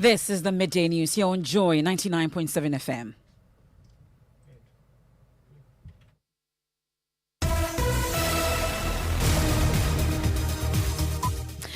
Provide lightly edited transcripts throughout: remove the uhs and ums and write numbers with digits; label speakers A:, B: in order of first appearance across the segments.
A: This is the Midday News here on Joy 99.7 FM.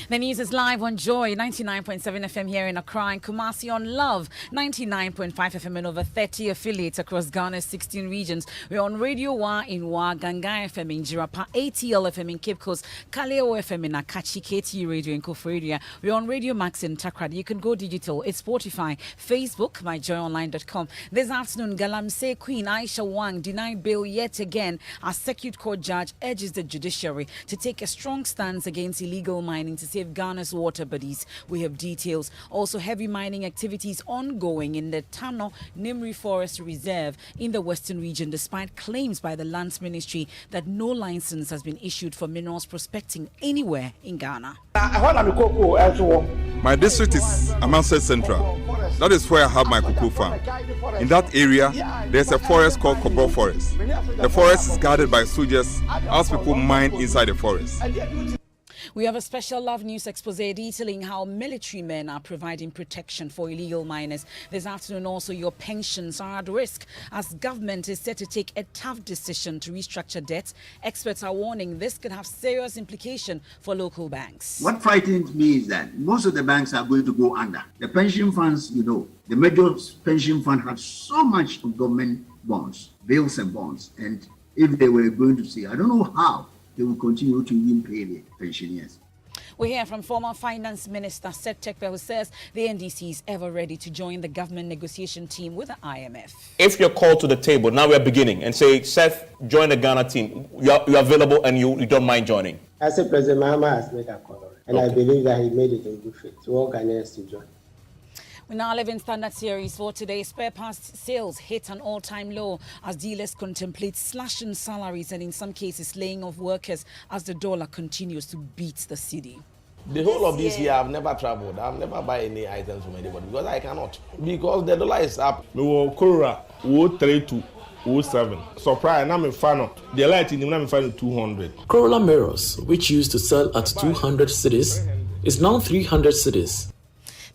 A: The news is live on Joy 99.7 FM here in Accra and Kumasi, on Love 99.5 FM in over 30 affiliates across Ghana's 16 regions. We're on Radio Wa in Wa, Ganga FM in Jirapa, ATL FM in Cape Coast, Kaleo FM in Akachi, KT Radio in Koforidua. We're on Radio Max in Takrady. You can go digital. It's Spotify, Facebook, myjoyonline.com. This afternoon, Galamsey Queen Aisha Wang denied bail yet again as Circuit Court judge urges the judiciary to take a strong stance against illegal mining to save Ghana's water bodies. We have details. Also, heavy mining activities ongoing in the Tano Nimri Forest Reserve in the Western region, despite claims by the Lands Ministry that no license has been issued for minerals prospecting anywhere in Ghana.
B: My district is Amansett Central. That is where I have my cocoa farm. In that area, there's a forest called Kobo Forest. The forest is guarded by soldiers as people mine inside the forest.
A: We have a special Love News expose detailing how military men are providing protection for illegal miners. This afternoon also, your pensions are at risk as government is set to take a tough decision to restructure debts. Experts are warning this could have serious implication for local banks.
C: What frightens me is that most of the banks are going to go under. The pension funds, the major pension fund has so much of government bonds, bills and bonds. And if they were going to say, I don't know how, they will continue to even pay the pensioners.
A: We hear from former Finance Minister Seth Tekpe, who says the NDC is ever ready to join the government negotiation team with the IMF.
D: If you're called to the table, now we're beginning, and say, Seth, join the Ghana team, you're available and you don't mind joining.
E: I said President Mahama has made a call, and I believe that he made it in good faith to all Ghanaians to join.
A: We now live in Standard Series for today. Spare parts sales hit an all-time low as dealers contemplate slashing salaries and in some cases laying off workers as the dollar continues to beat the cedi.
F: The whole of this year I've never traveled. I've never buy any items from anybody because I cannot. Because the dollar is up.
G: Me wo Kora 032 07. Surprise, I'm a fan. The light in I'm a fan 200.
H: Corolla mirrors, which used to sell at 200 cities, is now 300 cities.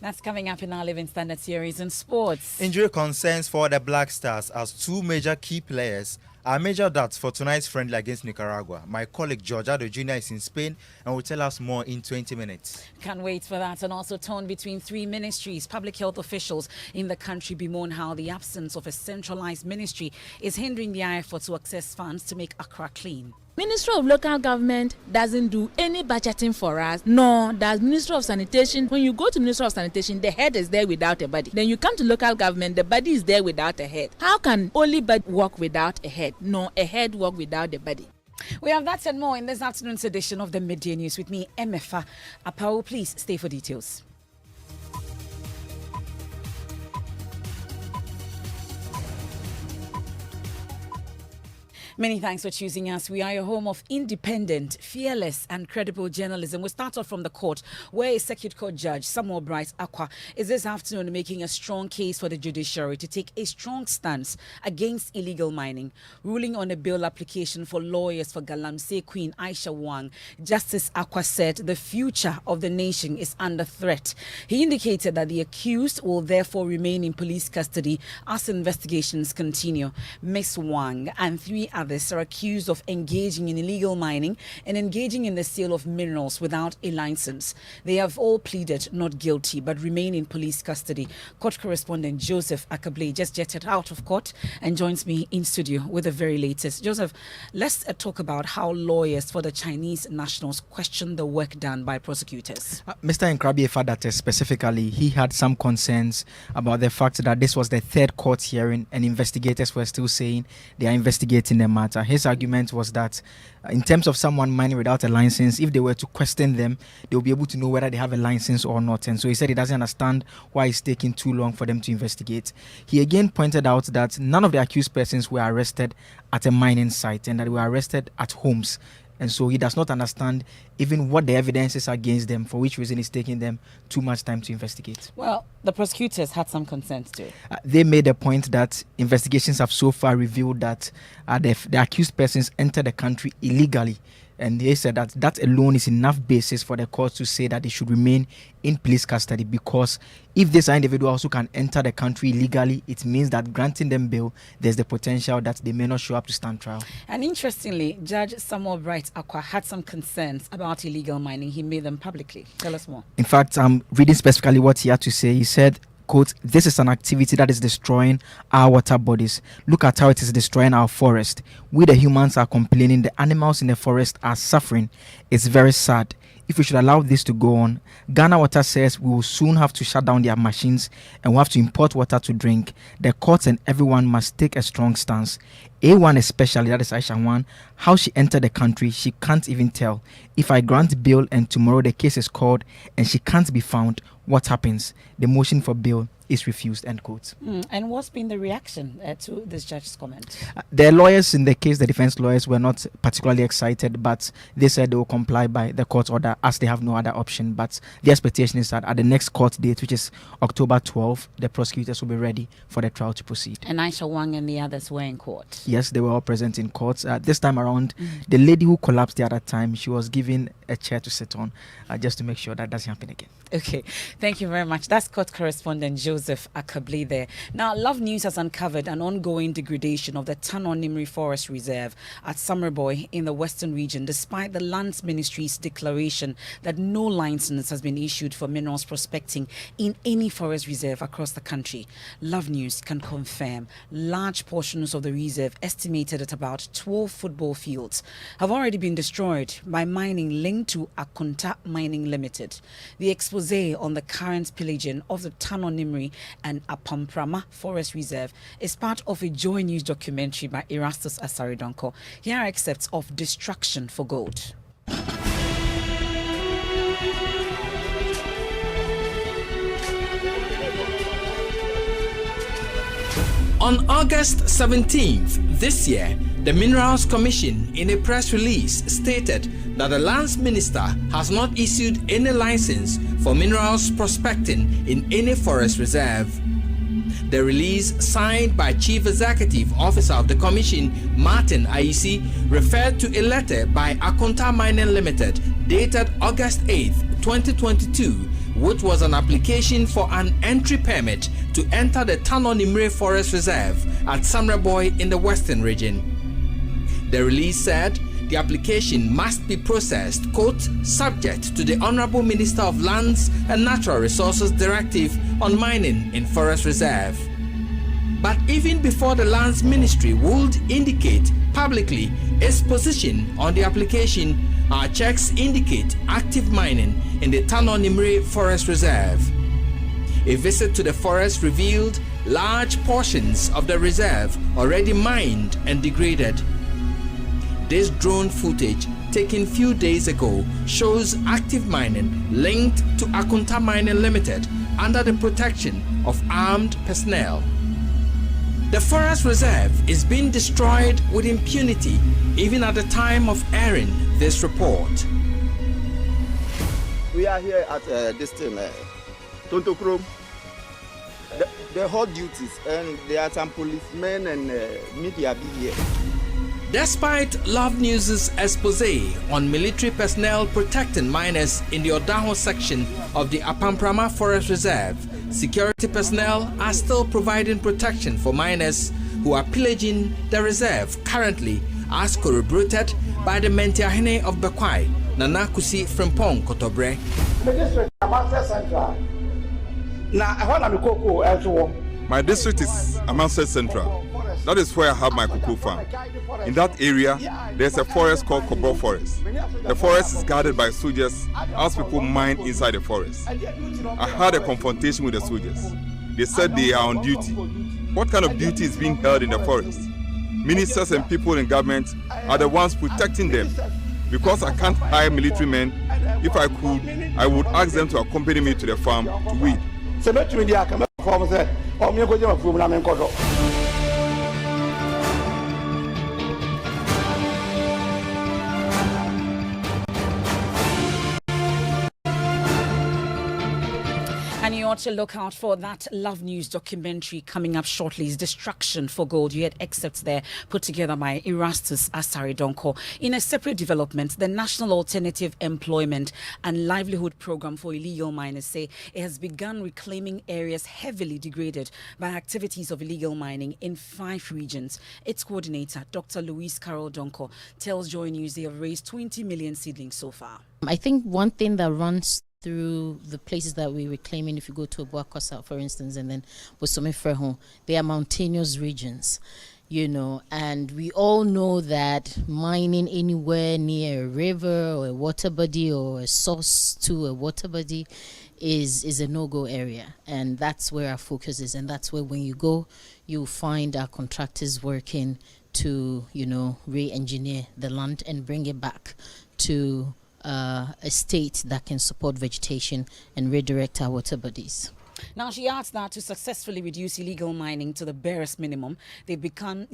A: That's coming up in our Living Standard Series in sports.
I: Injury concerns for the Black Stars as two major key players are major doubts for tonight's friendly against Nicaragua. My colleague George Ado Jr. is in Spain and will tell us more in 20 minutes.
A: Can't wait for that. And also torn between three ministries. Public health officials in the country bemoan how the absence of a centralized ministry is hindering their effort to access funds to make Accra clean.
J: Ministry of Local Government doesn't do any budgeting for us, nor does Ministry of Sanitation. When you go to Ministry of Sanitation, the head is there without a body. Then you come to local government, the body is there without a head. How can only body work without a head, nor a head work without the body?
A: We have that and more in this afternoon's edition of the Midday News with me, Emefa Apawu. Please stay for details. Many thanks for choosing us. We are your home of independent, fearless and credible journalism. We start off from the court, where a Circuit Court judge, Samuel Bright Aqua, is this afternoon making a strong case for the judiciary to take a strong stance against illegal mining. Ruling on a bail application for lawyers for Galamsey Queen Aisha Wang, Justice Aqua said the future of the nation is under threat. He indicated that the accused will therefore remain in police custody as investigations continue. Ms. Wang and three others are accused of engaging in illegal mining and engaging in the sale of minerals without a license. They have all pleaded not guilty but remain in police custody. Court correspondent Joseph Akable just jetted out of court and joins me in studio with the very latest. Joseph, let's talk about how lawyers for the Chinese nationals question the work done by prosecutors.
K: Mr. Nkrabie specifically, he had some concerns about the fact that this was the third court hearing and investigators were still saying they are investigating the matter. His argument was that in terms of someone mining without a license, if they were to question them, they'll be able to know whether they have a license or not. And so he said he doesn't understand why it's taking too long for them to investigate. He again pointed out that none of the accused persons were arrested at a mining site and that they were arrested at homes. And so he does not understand even what the evidence is against them, for which reason it's taking them too much time to investigate.
A: Well, the prosecutors had some concerns too.
K: They made a point that investigations have so far revealed that the accused persons entered the country illegally. And they said that that alone is enough basis for the court to say that they should remain in police custody, because if these are individuals who can enter the country illegally, it means that granting them bail, there's the potential that they may not show up to stand trial. And
A: interestingly, Judge Samuel Bright Aqua had some concerns about illegal mining. He made them publicly. Tell us more.
K: In fact, I'm reading specifically what he had to say. He said, quote, "This is an activity that is destroying our water bodies. Look at how it is destroying our forest. We the humans are complaining. The animals in the forest are suffering. It's very sad. If we should allow this to go on, Ghana Water says we will soon have to shut down their machines and we'll have to import water to drink. The courts and everyone must take a strong stance. A1 especially, that is Aisha 1, how she entered the country, she can't even tell. If I grant bail and tomorrow the case is called and she can't be found, what happens? The motion for bail is refused," end quote.
A: And what's been the reaction to this judge's comment?
K: The lawyers in the case, the defense lawyers, were not particularly excited, but they said they will comply by the court order as they have no other option. But the expectation is that at the next court date, which is October 12th, the prosecutors will be ready for the trial to proceed.
A: And Aisha Wang and the others were in court?
K: Yes, they were all present in court. This time around, the lady who collapsed the other time, she was given a chair to sit on just to make sure that doesn't happen again.
A: Okay, thank you very much. That's court correspondent Joseph Akabli there. Now, Love News has uncovered an ongoing degradation of the Tano Nimri Forest Reserve at Summerboy in the Western region, despite the Lands Ministry's declaration that no license has been issued for minerals prospecting in any forest reserve across the country. Love News can confirm large portions of the reserve, estimated at about 12 football fields, have already been destroyed by mining linked to Akunta Mining Limited. The expose on the current pillaging of the Tano Nimri and Apamprama Forest Reserve is part of a Joy News documentary by Erastus Asaridonko. Here are excerpts of Destruction for Gold.
L: On August 17th this year, the Minerals Commission, in a press release, stated that the Lands Minister has not issued any license for minerals prospecting in any forest reserve. The release, signed by Chief Executive Officer of the Commission, Martin Aisi, referred to a letter by Akunta Mining Limited dated August 8, 2022, which was an application for an entry permit to enter the Tano Nimri Forest Reserve at Samreboy in the Western region. The release said the application must be processed, quote, subject to the Honorable Minister of Lands and Natural Resources Directive on Mining in Forest Reserve. But even before the Lands Ministry would indicate publicly its position on the application, our checks indicate active mining in the Tano Nimri Forest Reserve. A visit to the forest revealed large portions of the reserve already mined and degraded. This drone footage taken few days ago shows active mining linked to Akunta Mining Limited under the protection of armed personnel. The forest reserve is being destroyed with impunity even at the time of airing this report.
M: We are here at this thing, Tontokrom. The hot duties, and there are some policemen and media here.
L: Despite Love News' expose on military personnel protecting miners in the Odaho section of the Apamprama Forest Reserve, security personnel are still providing protection for miners who are pillaging the reserve currently, as corroborated by the Mentiahene of Bekwai, Nana Kusi Frimpong Kotobre.
B: My district is Amansett Central. That is where I have my cocoa farm. In that area, there's a forest called Kobo Forest. The forest is guarded by soldiers as people mine inside the forest. I had a confrontation with the soldiers. They said they are on duty. What kind of duty is being held in the forest? Ministers and people in government are the ones protecting them. Because I can't hire military men, if I could, I would ask them to accompany me to the farm to weed.
A: And you ought to look out for that Love News documentary coming up shortly. It's Distraction for Gold. You had excerpts there put together by Erastus Asari Donko. In a separate development, the National Alternative Employment and Livelihood Program for Illegal Miners say it has begun reclaiming areas heavily degraded by activities of illegal mining in 5 regions. Its coordinator, Dr. Louise Carol Donko, tells Joy News they have raised 20 million seedlings so far.
N: I think one thing that runs through the places that we're reclaiming, if you go to Obuakosa, for instance, and then Bosome Freho, they are mountainous regions, and we all know that mining anywhere near a river or a water body or a source to a water body is a no-go area, and that's where our focus is, and that's where when you go, you'll find our contractors working to, re-engineer the land and bring it back to a state that can support vegetation and redirect our water bodies.
A: Now, she adds that to successfully reduce illegal mining to the barest minimum, they began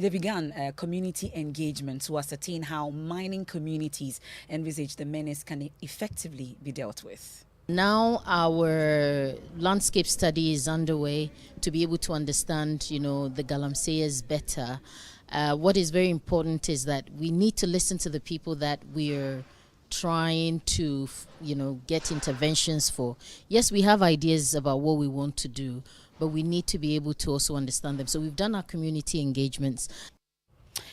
A: community engagement to ascertain how mining communities envisage the menace can effectively be dealt with.
N: Now our landscape study is underway to be able to understand, the galamseyas better. What is very important is that we need to listen to the people that we're trying to, get interventions for. Yes, we have ideas about what we want to do, but we need to be able to also understand them. So we've done our community engagements.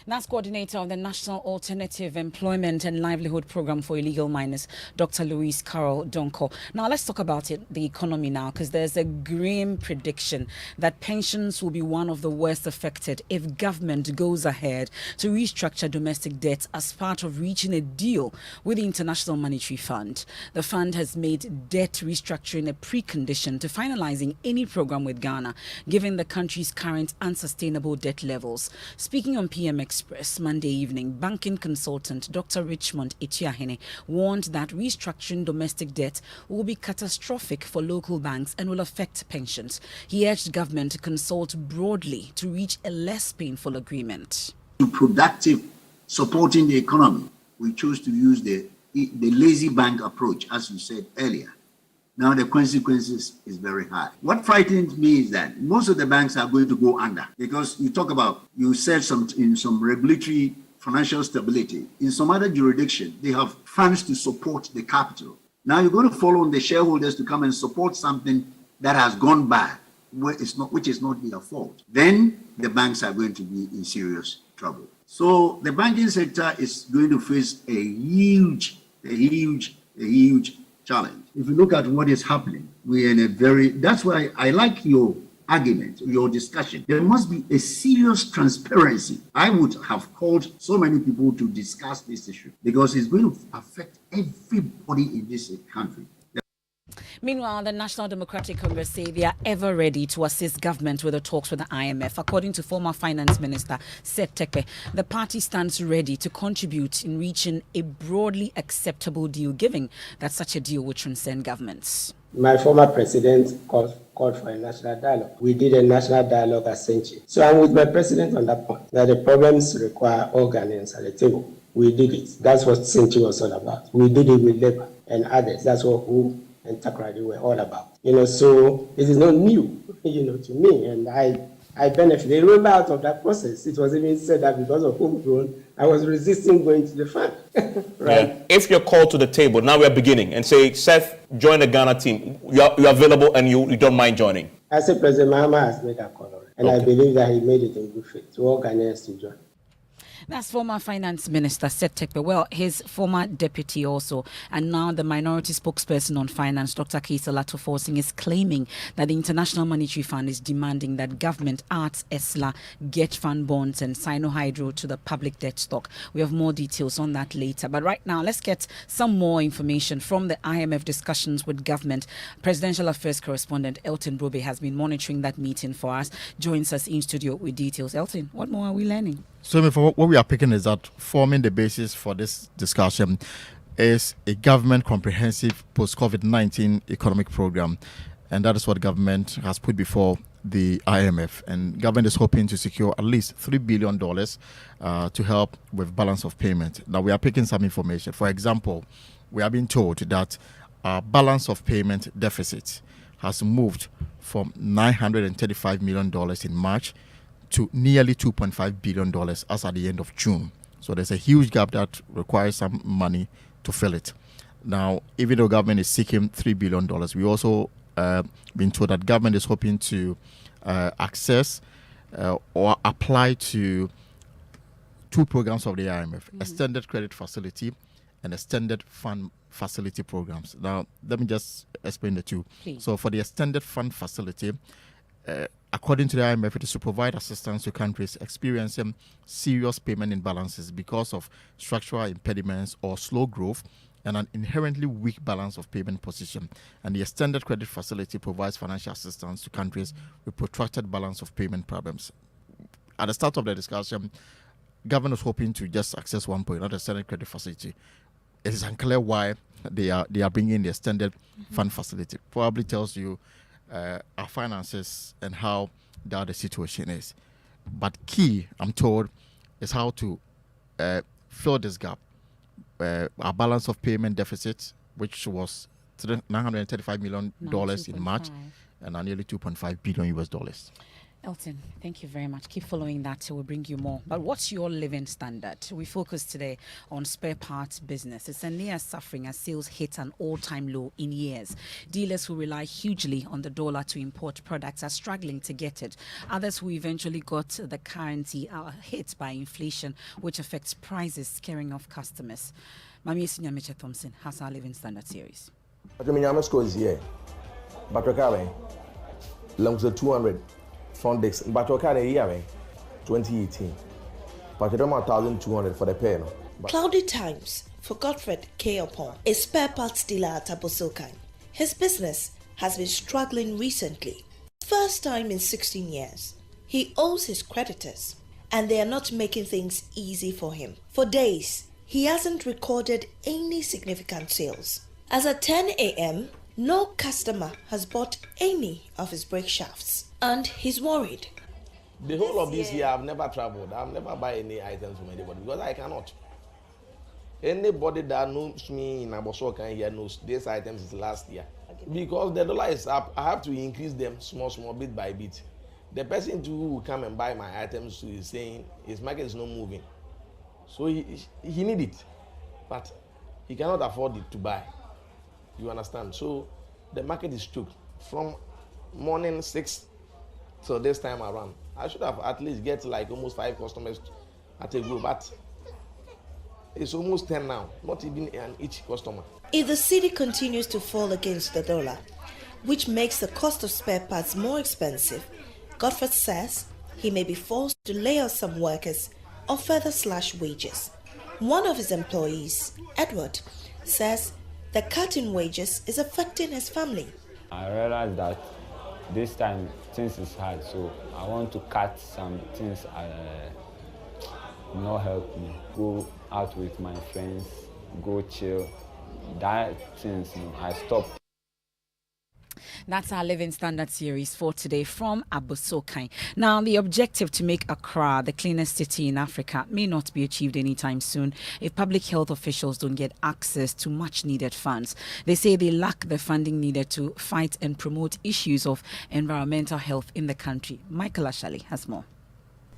A: That's coordinator of the National Alternative Employment and Livelihood Program for Illegal Miners, Dr. Louise Carol Donko. Now, let's talk about the economy now, because there's a grim prediction that pensions will be one of the worst affected if government goes ahead to restructure domestic debt as part of reaching a deal with the International Monetary Fund. The fund has made debt restructuring a precondition to finalizing any program with Ghana, given the country's current unsustainable debt levels. Speaking on PM Express Monday evening, banking consultant Dr. Richmond Etiahene warned that restructuring domestic debt will be catastrophic for local banks and will affect pensions. He urged government to consult broadly to reach a less painful agreement.
C: Productive supporting the economy, we chose to use the lazy bank approach, as you said earlier. Now the consequences is very high. What frightens me is that most of the banks are going to go under, because you said in some regulatory financial stability. In some other jurisdiction, they have funds to support the capital. Now you're going to follow on the shareholders to come and support something that has gone bad, which is not their fault. Then the banks are going to be in serious trouble. So the banking sector is going to face a huge challenge. If you look at what is happening, we're in that's why I like your argument, your discussion. There must be a serious transparency. I would have called so many people to discuss this issue because it's going to affect everybody in this country.
A: Meanwhile, the National Democratic Congress say they are ever ready to assist government with the talks with the IMF. According to former Finance Minister Seth Tekpe, the party stands ready to contribute in reaching a broadly acceptable deal, given that such a deal would transcend governments.
E: My former president called for a national dialogue. We did a national dialogue at Senchi. So I'm with my president on that point, that the problems require all Ghanaians at the table. We did it. That's what Senchi was all about. We did it with Labour and others. That's what and Takrady were all about. So it is not new, to me, and I benefit. They remember out of that process. It was even said that because of homegrown, I was resisting going to the fund. Right?
D: Yeah. If you're called to the table, now we're beginning, and say, Seth, join the Ghana team. You're available and you don't mind joining.
E: I say President Mahama has made a call, and I believe that he made it in good faith to all Ghanaians to join.
A: That's former Finance Minister Seth Tekpe. Well, his former deputy also, and now the minority spokesperson on finance, Dr. Kaisa Lato-Forsing, is claiming that the International Monetary Fund is demanding that government adds ESLA, Get Fund bonds and Sino-Hydro to the public debt stock. We have more details on that later. But right now, let's get some more information from the IMF discussions with government. Presidential Affairs correspondent Elton Brobe has been monitoring that meeting for us. Joins us in studio with details. Elton, what more are we learning?
O: So what we are picking is that forming the basis for this discussion is a government comprehensive post-COVID-19 economic program. And that is what government has put before the IMF. And government is hoping to secure at least $3 billion to help with balance of payment. Now, we are picking some information. For example, we are being told that our balance of payment deficit has moved from $935 million in March to nearly $2.5 billion as at the end of June. So there's a huge gap that requires some money to fill it. Now, even though government is seeking $3 billion, we also been told that government is hoping to access or apply to two programs of the IMF, Extended Credit Facility and Extended Fund Facility programs. Now, let me just explain the two.
A: Please.
O: So for the Extended Fund Facility, according to the IMF, it is to provide assistance to countries experiencing serious payment imbalances because of structural impediments or slow growth and an inherently weak balance of payment position. And the Extended Credit Facility provides financial assistance to countries with protracted balance of payment problems. At the start of the discussion, government was hoping to just access one point, not the Extended Credit Facility. It is unclear why they are bringing the Extended Fund Facility. Probably tells you our finances and how the situation is. But key, I'm told, is how to fill this gap. Our balance of payment deficit, which was $935 million in March, and nearly $2.5 billion US.
A: Elton, thank you very much. Keep following that till we bring you more. But what's your living standard? We focus today on spare parts business. It's a near suffering as sales hit an all-time low in years. Dealers who rely hugely on the dollar to import products are struggling to get it. Others who eventually got the currency are hit by inflation, which affects prices, scaring off customers. Mami Esinya Thompson has our living standard series.
F: Lungs 200. Frondex, but okay, year 2018. But 1,200 for the pair.
P: Cloudy times for Godfred K. Upon, a spare parts dealer at Abosokan. His business has been struggling recently. First time in 16 years. He owes his creditors, and they are not making things easy for him. For days, he hasn't recorded any significant sales. As at 10 a.m., no customer has bought any of his brake shafts, and he's worried.
F: The whole of this year, I've never traveled. I've never buy any items from anybody because I cannot. Anybody that knows me in Abosokan here knows these items is last year. Because the dollar is up, I have to increase them small, bit by bit. The person who will come and buy my items is saying his market is not moving. So he need it, but he cannot afford it to buy. You understand? So the market is choked from morning 6 till this time around. I should have at least get like almost 5 customers at a go, but it's almost 10 now, not even each customer.
P: If the city continues to fall against the dollar, which makes the cost of spare parts more expensive, Godfrey says he may be forced to lay off some workers or further slash wages. One of his employees, Edward, says the cut in wages is affecting his family.
Q: I realized that this time things is hard, so I want to cut some things not help me. Go out with my friends, go chill. That things, I stop.
A: That's our Living Standard series for today from Abosokan. Now, the objective to make Accra the cleanest city in Africa may not be achieved anytime soon if public health officials don't get access to much needed funds. They say they lack the funding needed to fight and promote issues of environmental health in the country. Michael Ashali has more.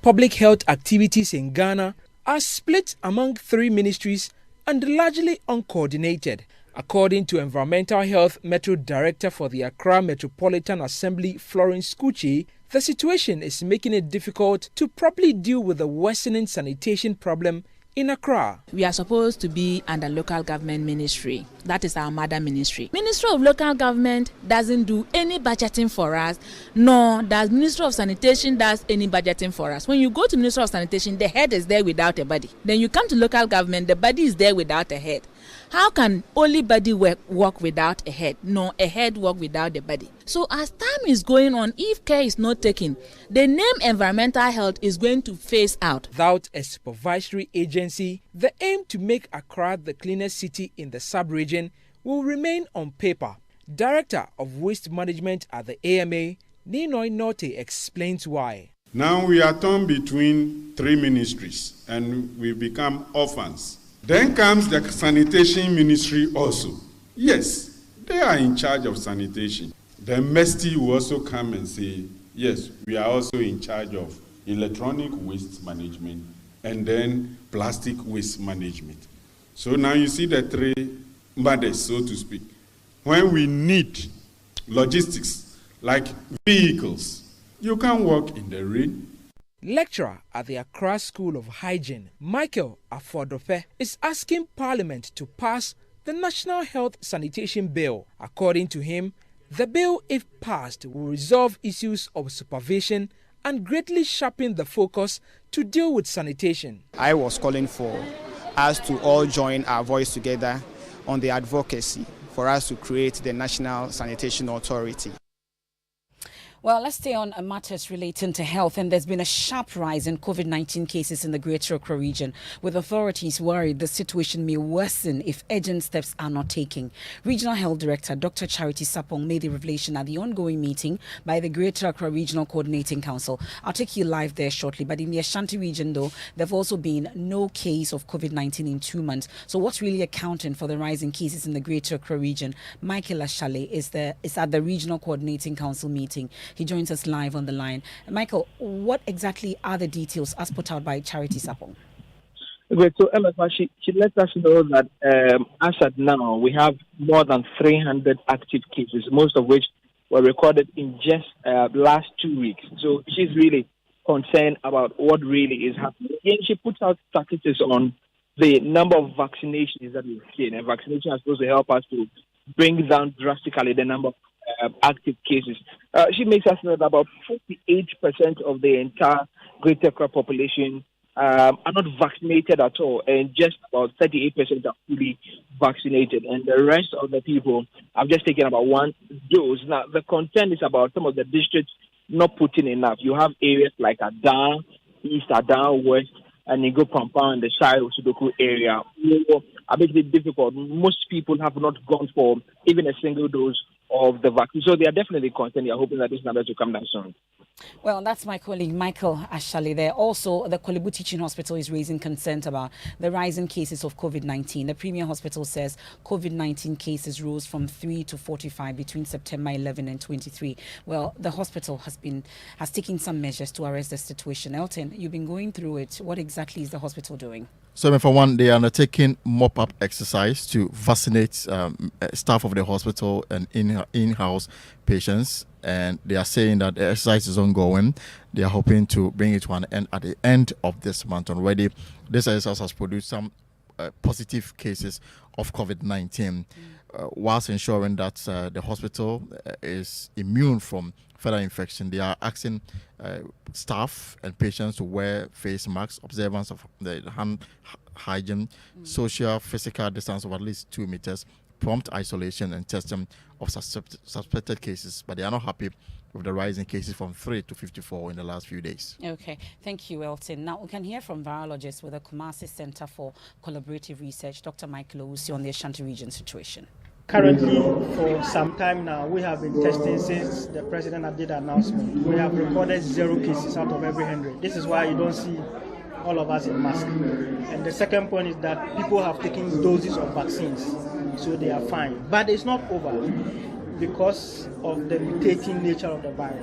R: Public health activities in Ghana are split among 3 ministries and largely uncoordinated. According to Environmental Health Metro Director for the Accra Metropolitan Assembly, Florence Kuchi, the situation is making it difficult to properly deal with the worsening sanitation problem in Accra.
J: We are supposed to be under local government ministry. That is our mother ministry. Ministry of Local Government doesn't do any budgeting for us, nor does Ministry of Sanitation does any budgeting for us. When you go to Ministry of Sanitation, the head is there without a body. Then you come to local government, the body is there without a head. How can only body work without a head, nor a head work without the body? So as time is going on, if care is not taken, the name environmental health is going to phase out.
R: Without a supervisory agency, the aim to make Accra the cleanest city in the sub-region will remain on paper. Director of Waste Management at the AMA, Ninoy Norte, explains why.
S: Now we are torn between 3 ministries and we become orphans. Then comes the sanitation ministry also. Yes, they are in charge of sanitation. then MESTI will also come and say, yes, we are also in charge of electronic waste management and then plastic waste management. So now you see the three mothers, so to speak. When we need logistics, like vehicles, you can't walk in the rain.
R: Lecturer at the Accra School of Hygiene, Michael Afodofe, is asking Parliament to pass the National Health Sanitation Bill. According to him, the bill, if passed, will resolve issues of supervision and greatly sharpen the focus to deal with sanitation.
T: I was calling for us to all join our voice together on the advocacy for us to create the National Sanitation Authority.
A: Well, let's stay on matters relating to health. And there's been a sharp rise in COVID-19 cases in the Greater Accra region, with authorities worried the situation may worsen if urgent steps are not taken. Regional Health Director Dr. Charity Sapong made the revelation at the ongoing meeting by the Greater Accra Regional Coordinating Council. I'll take you live there shortly. But in the Ashanti region, though, there have also been no case of COVID-19 in 2 months. So what's really accounting for the rise in cases in the Greater Accra region? Michael Ashale is at the Regional Coordinating Council meeting. He joins us live on the line. Michael, what exactly are the details as put out by Charity Sapong?
U: Great. So, Emefa, she lets us know that as at now, we have more than 300 active cases, most of which were recorded in just last 2 weeks. So she's really concerned about what really is happening. Again, she puts out statistics on the number of vaccinations that we've seen. And vaccination is supposed to help us to bring down drastically the number of active cases. She makes us know that about 48% of the entire Greater Accra population are not vaccinated at all, and just about 38% are fully vaccinated, and the rest of the people have just taken about one dose. Now, the concern is about some of the districts not putting enough. You have areas like Adan, East Adan, West, and Nigo Pampa and the Shire Sudoku area. A bit difficult. Most people have not gone for even a single dose of the vaccine. So they are definitely concerned. They are hoping that this number will come down soon.
A: Well, that's my colleague Michael Ashale there. Also, the Kolebu Teaching Hospital is raising concerns about the rising cases of COVID-19. The Premier Hospital says COVID-19 cases rose from 3 to 45 between September 11 and 23. Well, the hospital has taken some measures to arrest the situation. Elton, you've been going through it. What exactly is the hospital doing?
O: So, for one, they are undertaking mop-up exercise to vaccinate staff of the hospital and in-house patients. And they are saying that the exercise is ongoing. They are hoping to bring it to an end at the end of this month. Already, this exercise has produced some positive cases of COVID-19, whilst ensuring that the hospital is immune from further infection. They are asking staff and patients to wear face masks, observance of the hand hygiene, social, physical distance of at least 2 meters, prompt isolation and testing of suspected cases. But they are not happy with the rise in cases from 3 to 54 in the last few days.
A: Okay, thank you, Elton. Now we can hear from virologists with the Kumasi Center for Collaborative Research, Dr. Michael Apawu, on the Ashanti region situation.
V: Currently, for some time now, we have been testing since the president had did the announcement. We have recorded 0 cases out of every 100. This is why you don't see all of us in mask. And the second point is that people have taken doses of vaccines, so they are fine. But it's not over because of the mutating nature of the virus.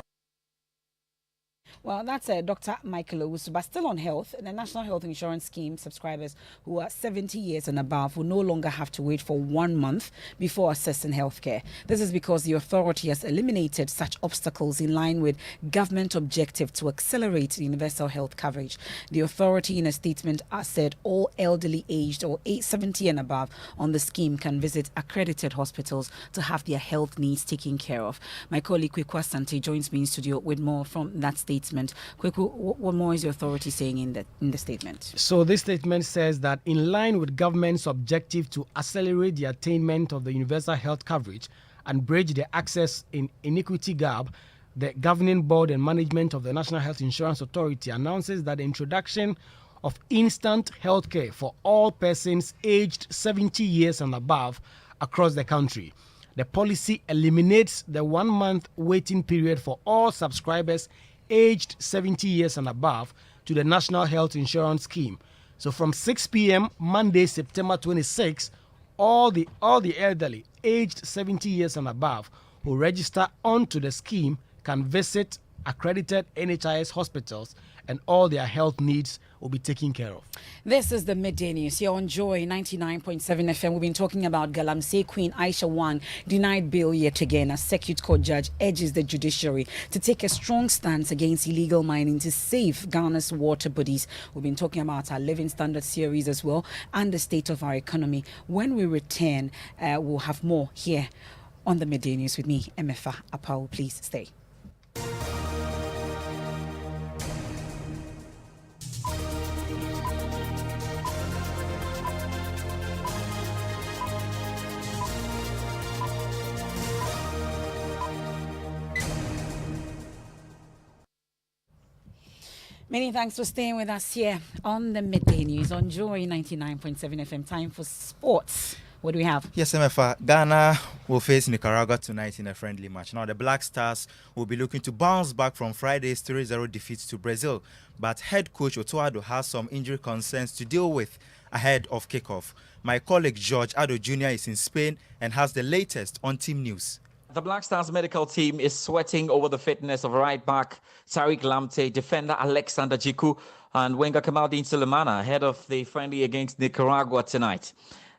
A: Well, that's Dr. Michael Apawu. But still on health, the National Health Insurance Scheme subscribers who are 70 years and above will no longer have to wait for 1 month before accessing healthcare. This is because the authority has eliminated such obstacles in line with government objective to accelerate universal health coverage. The authority in a statement said all elderly aged or 70 and above on the scheme can visit accredited hospitals to have their health needs taken care of. My colleague Kweku Asante joins me in studio with more from that statement. Kweku, what more is the authority saying in the statement?
W: So this statement says that in line with government's objective to accelerate the attainment of the universal health coverage and bridge the access in inequity gap, the governing board and management of the National Health Insurance Authority announces that the introduction of instant healthcare for all persons aged 70 years and above across the country. The policy eliminates the 1 month waiting period for all subscribers aged 70 years and above to the National Health Insurance Scheme. So from 6 p.m. Monday, September 26, all the elderly aged 70 years and above who register onto the scheme can visit accredited NHIS hospitals and all their health needs will be taken care of.
A: This is the Midday News here on Joy 99.7 FM. We've been talking about Galamsey Queen Aisha Wang denied bail yet again as Circuit Court judge urges the judiciary to take a strong stance against illegal mining to save Ghana's water bodies. We've been talking about our living standard series as well and the state of our economy. When we return, we'll have more here on the Midday News with me, Emefa Apawu. Please stay. Many thanks for staying with us here on the Midday News on Joy 99.7 FM. Time for sports. What do we have?
G: Yes, MFA. Ghana will face Nicaragua tonight in a friendly match. Now, the Black Stars will be looking to bounce back from Friday's 3-0 defeat to Brazil. But head coach Otoado has some injury concerns to deal with ahead of kickoff. My colleague George Ado Jr. is in Spain and has the latest on team news.
H: The Black Stars medical team is sweating over the fitness of right back Tariq Lamptey, defender Alexander Jiku, and winger Kamaldeen Sulemana ahead of the friendly against Nicaragua tonight.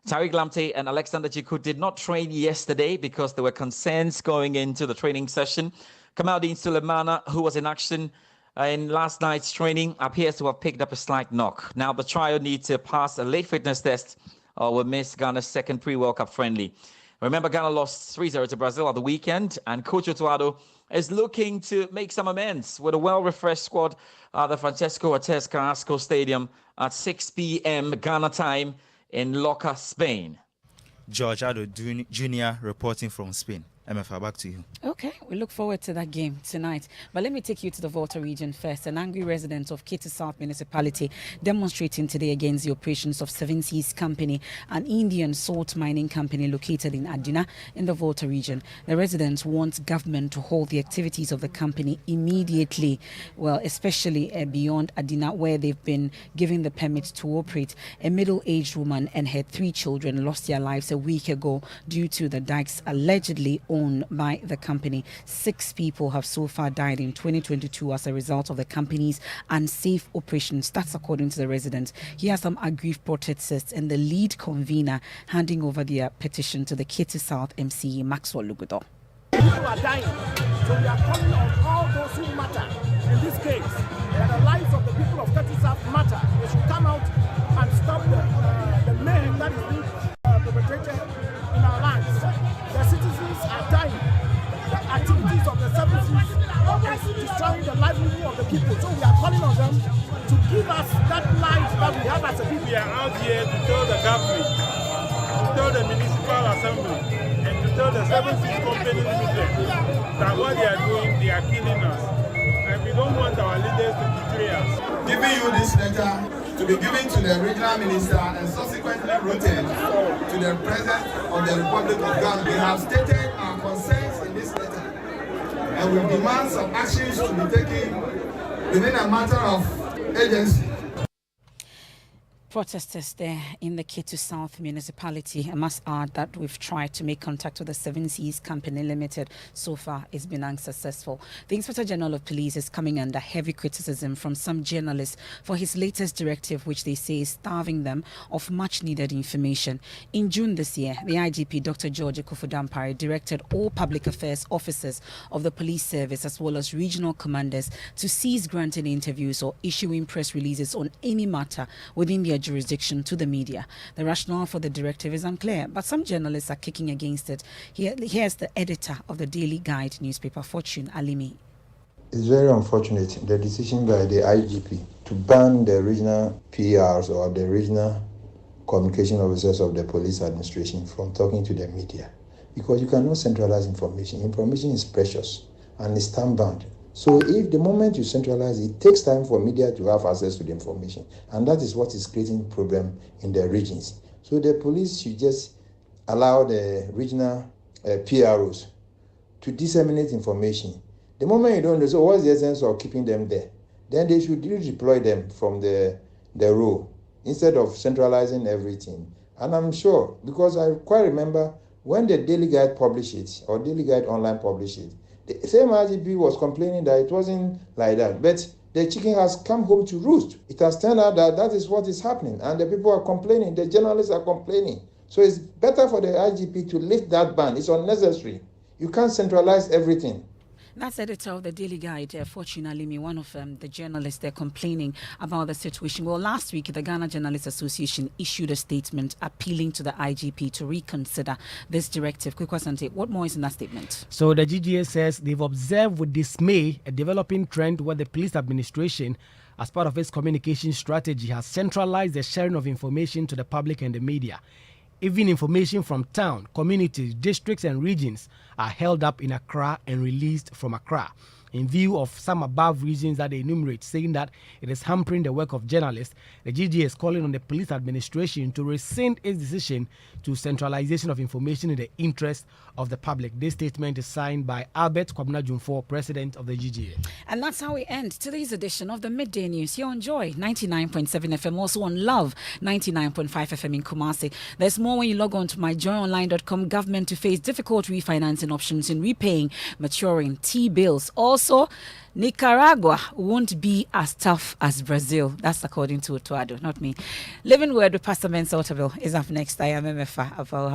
H: Tariq Lamptey and Alexander Jiku did not train yesterday because there were concerns going into the training session. Kamaldeen Sulemana, who was in action in last night's training, appears to have picked up a slight knock. Now the trio need to pass a late fitness test or will miss Ghana's second pre-World Cup friendly. Remember, Ghana lost 3-0 to Brazil at the weekend, and Coach Otoado is looking to make some amends with a well-refreshed squad at the Francesco Ortiz Carrasco Stadium at 6 p.m. Ghana time in Loca, Spain.
G: George Ado Jr. reporting from Spain. MFA, back to you.
A: Okay, we look forward to that game tonight. But let me take you to the Volta region first. An angry resident of Kitty South Municipality demonstrating today against the operations of Seven Seas Company, an Indian salt mining company located in Adina in the Volta region. The residents want government to hold the activities of the company immediately, well, especially beyond Adina, where they've been given the permit to operate. A middle-aged woman and her 3 children lost their lives a week ago due to the dikes allegedly owned by the company. 6 people have so far died in 2022 as a result of the company's unsafe operations. That's according to the residents. Here are some aggrieved protesters and the lead convener handing over their petition to the Kitty South MCE, Maxwell Lugudo.
I: People are dying, so we are calling on all those who matter. In this case, that the lives of the people of Kitty South matter. They should come out and stop the mayhem that is being perpetrated in our lands. The citizens are dying. The activities of the services is destroying the livelihood of the people. So we are calling on them to give us that life that we have as a people. We are out here to tell the government, to tell the municipal assembly, and to tell the Seven Seas Company Limited that what they are doing, they are killing us. And we don't want our leaders to betray us.
X: Giving you this letter to be given to the regional minister and subsequently routed to the President of the Republic of Ghana. We have stated our concerns in this letter and we demand some actions to be taken within a matter of agency.
A: Protesters there in the Kitty South Municipality. I must add that we've tried to make contact with the Seven Seas Company Limited. So far, it's been unsuccessful. The Inspector General of Police is coming under heavy criticism from some journalists for his latest directive, which they say is starving them of much-needed information. In June this year, the IGP, Dr. George Ekufudampare, directed all public affairs officers of the police service as well as regional commanders to cease granting interviews or issuing press releases on any matter within their jurisdiction to the media. The rationale for the directive is unclear, but some journalists are kicking against it. Here's the editor of the Daily Guide newspaper, Fortune Alimi.
Y: It's very unfortunate, the decision by the IGP to ban the regional PRs or the regional communication officers of the police administration from talking to the media, because you cannot centralize information. Information is precious and it's time-bound. So if the moment you centralize, it takes time for media to have access to the information. And that is what is creating problem in the regions. So the police should just allow the regional PROs to disseminate information. The moment you don't know, so what's the essence of keeping them there? Then they should redeploy them from the role instead of centralizing everything. And I'm sure, because I quite remember When the Daily Guide published it, or Daily Guide Online published it, the same IGP was complaining that it wasn't like that. But the chicken has come home to roost. It has turned out that that is what is happening, and the people are complaining, the journalists are complaining. So it's better for the IGP to lift that ban. It's unnecessary. You can't centralize everything.
A: That's editor of the Daily Guide, fortunately, one of the journalists, they're complaining about the situation. Well, last week, the Ghana Journalists Association issued a statement appealing to the IGP to reconsider this directive. Quick question, what more is in that statement?
W: So the GGA says they've observed with dismay a developing trend where the police administration, as part of its communication strategy, has centralized the sharing of information to the public and the media. Even information from town, communities, districts and regions are held up in Accra and released from Accra. In view of some above reasons that they enumerate, saying that it is hampering the work of journalists, the GGA is calling on the police administration to rescind its decision to centralization of information in the interest of the public. This statement is signed by Albert Kwabena Jumfor, president of the GGA.
A: And that's how we end today's edition of the Midday News here on Joy 99.7 FM, also on Love 99.5 FM in Kumasi. There's more when you log on to myjoyonline.com. Government to face difficult refinancing options in repaying maturing T-bills. Also, Nicaragua won't be as tough as Brazil. That's according to Otuado, not me. Living Word with Pastor Mensa Otabil is up next. I am Emefa Apawu.